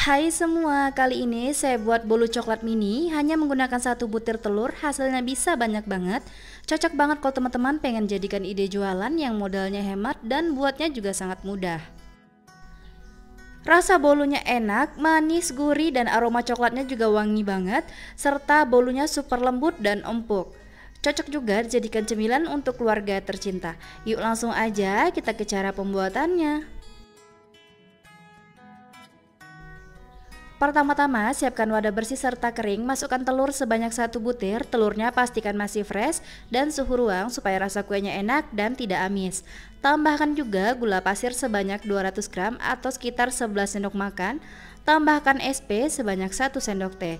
Hai semua, kali ini saya buat bolu coklat mini hanya menggunakan 1 butir telur, hasilnya bisa banyak banget. Cocok banget kalau teman-teman pengen jadikan ide jualan yang modalnya hemat dan buatnya juga sangat mudah. Rasa bolunya enak, manis, gurih, dan aroma coklatnya juga wangi banget, serta bolunya super lembut dan empuk. Cocok juga dijadikan cemilan untuk keluarga tercinta. Yuk langsung aja kita ke cara pembuatannya. Pertama-tama siapkan wadah bersih serta kering, masukkan telur sebanyak 1 butir, telurnya pastikan masih fresh dan suhu ruang supaya rasa kuenya enak dan tidak amis. Tambahkan juga gula pasir sebanyak 200 gram atau sekitar 11 sendok makan, tambahkan SP sebanyak 1 sendok teh.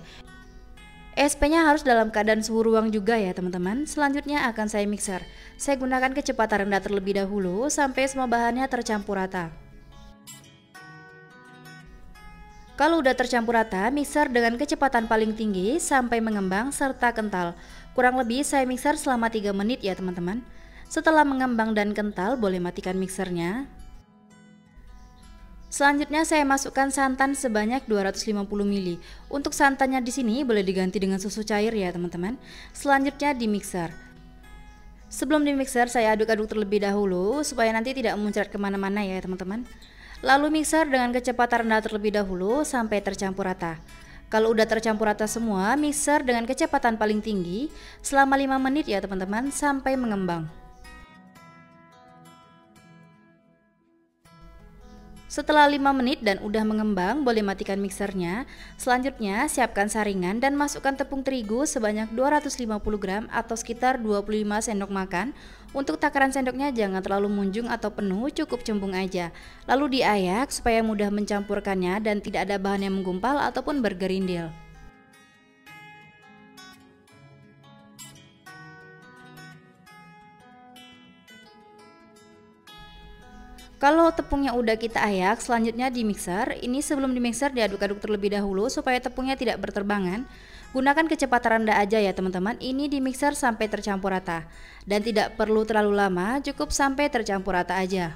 SP-nya harus dalam keadaan suhu ruang juga ya teman-teman. Selanjutnya akan saya mixer. Saya gunakan kecepatan rendah terlebih dahulu sampai semua bahannya tercampur rata. Kalau udah tercampur rata, mixer dengan kecepatan paling tinggi sampai mengembang serta kental. Kurang lebih saya mixer selama 3 menit ya teman-teman. Setelah mengembang dan kental, boleh matikan mixernya. Selanjutnya saya masukkan santan sebanyak 250 ml. Untuk santannya di sini boleh diganti dengan susu cair ya teman-teman. Selanjutnya di mixer. Sebelum di mixer saya aduk-aduk terlebih dahulu supaya nanti tidak muncrat kemana-mana ya teman-teman. Lalu mixer dengan kecepatan rendah terlebih dahulu sampai tercampur rata. Kalau udah tercampur rata semua, mixer dengan kecepatan paling tinggi selama 5 menit ya teman-teman sampai mengembang. Setelah 5 menit dan udah mengembang, boleh matikan mixernya. Selanjutnya siapkan saringan dan masukkan tepung terigu sebanyak 250 gram atau sekitar 25 sendok makan. Untuk takaran sendoknya jangan terlalu munjung atau penuh, cukup cembung aja. Lalu diayak supaya mudah mencampurkannya dan tidak ada bahan yang menggumpal ataupun bergerindil. Kalau tepungnya udah kita ayak, selanjutnya di mixer. Ini sebelum di mixer diaduk-aduk terlebih dahulu supaya tepungnya tidak berterbangan. Gunakan kecepatan rendah aja ya teman-teman. Ini di mixer sampai tercampur rata. Dan tidak perlu terlalu lama, cukup sampai tercampur rata aja.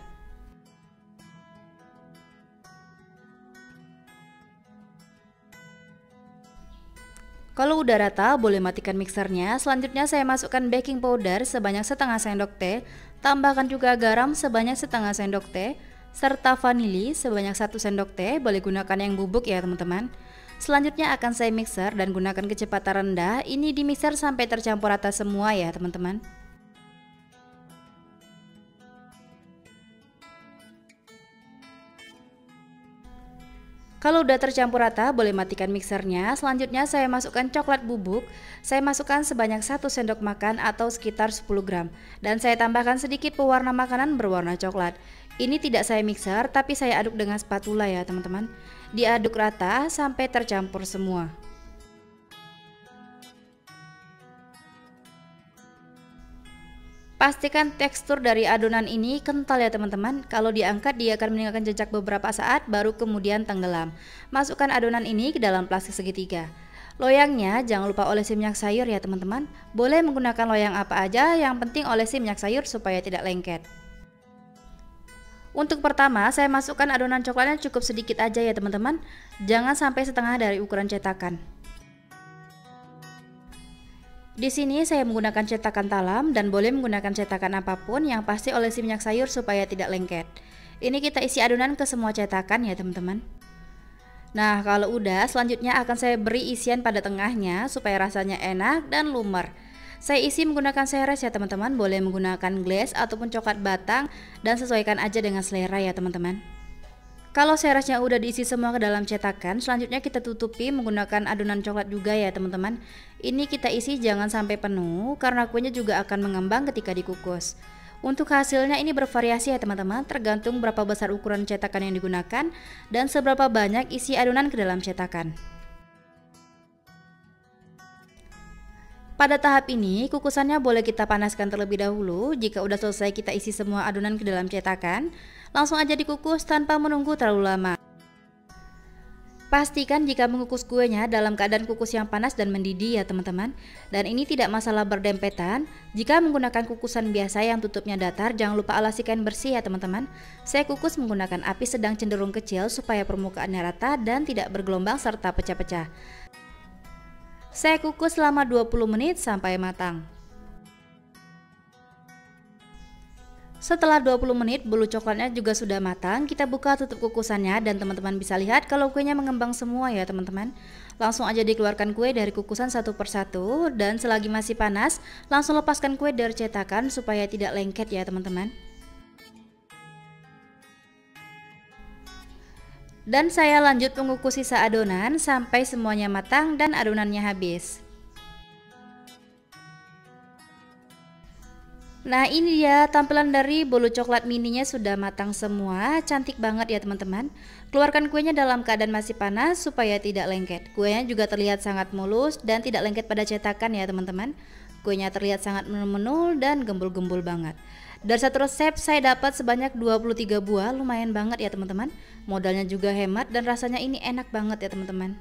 Kalau udah rata, boleh matikan mixernya. Selanjutnya saya masukkan baking powder sebanyak setengah sendok teh. Tambahkan juga garam sebanyak setengah sendok teh, serta vanili sebanyak 1 sendok teh. Boleh gunakan yang bubuk ya teman-teman. Selanjutnya akan saya mixer dan gunakan kecepatan rendah. Ini di mixer sampai tercampur rata semua ya teman-teman. Kalau udah tercampur rata, boleh matikan mixernya. Selanjutnya saya masukkan coklat bubuk. Saya masukkan sebanyak 1 sendok makan atau sekitar 10 gram. Dan saya tambahkan sedikit pewarna makanan berwarna coklat. Ini tidak saya mixer, tapi saya aduk dengan spatula ya teman-teman. Diaduk rata sampai tercampur semua. Pastikan tekstur dari adonan ini kental ya teman-teman. Kalau diangkat dia akan meninggalkan jejak beberapa saat baru kemudian tenggelam. Masukkan adonan ini ke dalam plastik segitiga. Loyangnya jangan lupa olesi minyak sayur ya teman-teman. Boleh menggunakan loyang apa aja, yang penting olesi minyak sayur supaya tidak lengket. Untuk pertama saya masukkan adonan coklatnya cukup sedikit aja ya teman-teman. Jangan sampai setengah dari ukuran cetakan. Di sini saya menggunakan cetakan talam dan boleh menggunakan cetakan apapun, yang pasti olesi minyak sayur supaya tidak lengket. Ini kita isi adonan ke semua cetakan ya teman-teman. Nah kalau udah, selanjutnya akan saya beri isian pada tengahnya supaya rasanya enak dan lumer. Saya isi menggunakan seres ya teman-teman, boleh menggunakan glaze ataupun coklat batang dan sesuaikan aja dengan selera ya teman-teman. Kalau seresnya udah diisi semua ke dalam cetakan, selanjutnya kita tutupi menggunakan adonan coklat juga ya teman-teman. Ini kita isi jangan sampai penuh karena kuenya juga akan mengembang ketika dikukus. Untuk hasilnya ini bervariasi ya teman-teman, tergantung berapa besar ukuran cetakan yang digunakan dan seberapa banyak isi adonan ke dalam cetakan. Pada tahap ini kukusannya boleh kita panaskan terlebih dahulu. Jika udah selesai kita isi semua adonan ke dalam cetakan, langsung aja dikukus tanpa menunggu terlalu lama. Pastikan jika mengukus kuenya dalam keadaan kukus yang panas dan mendidih ya teman-teman. Dan ini tidak masalah berdempetan. Jika menggunakan kukusan biasa yang tutupnya datar, jangan lupa alasi kain bersih ya teman-teman. Saya kukus menggunakan api sedang cenderung kecil supaya permukaannya rata dan tidak bergelombang serta pecah-pecah. Saya kukus selama 20 menit sampai matang. Setelah 20 menit bolu coklatnya juga sudah matang, kita buka tutup kukusannya dan teman-teman bisa lihat kalau kuenya mengembang semua ya teman-teman. Langsung aja dikeluarkan kue dari kukusan satu persatu dan selagi masih panas, langsung lepaskan kue dari cetakan supaya tidak lengket ya teman-teman. Dan saya lanjut mengukus sisa adonan sampai semuanya matang dan adonannya habis. Nah ini dia tampilan dari bolu coklat mininya sudah matang semua, cantik banget ya teman-teman. Keluarkan kuenya dalam keadaan masih panas supaya tidak lengket. Kuenya juga terlihat sangat mulus dan tidak lengket pada cetakan ya teman-teman. Kuenya terlihat sangat menul-menul dan gembul-gembul banget. Dari satu resep saya dapat sebanyak 23 buah, lumayan banget ya teman-teman. Modalnya juga hemat dan rasanya ini enak banget ya teman-teman.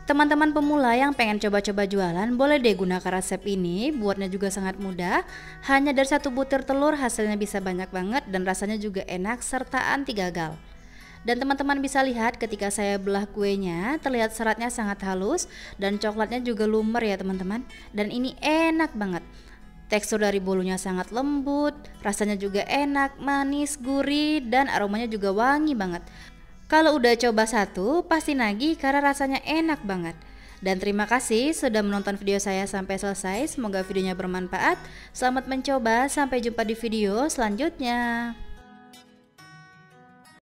Teman-teman pemula yang pengen coba-coba jualan boleh deh gunakan resep ini, buatnya juga sangat mudah. Hanya dari 1 butir telur hasilnya bisa banyak banget dan rasanya juga enak serta anti gagal. Dan teman-teman bisa lihat ketika saya belah kuenya, terlihat seratnya sangat halus dan coklatnya juga lumer ya teman-teman. Dan ini enak banget. Tekstur dari bolunya sangat lembut, rasanya juga enak, manis, gurih dan aromanya juga wangi banget. Kalau udah coba satu, pasti nagih karena rasanya enak banget. Dan terima kasih sudah menonton video saya sampai selesai. Semoga videonya bermanfaat. Selamat mencoba, sampai jumpa di video selanjutnya.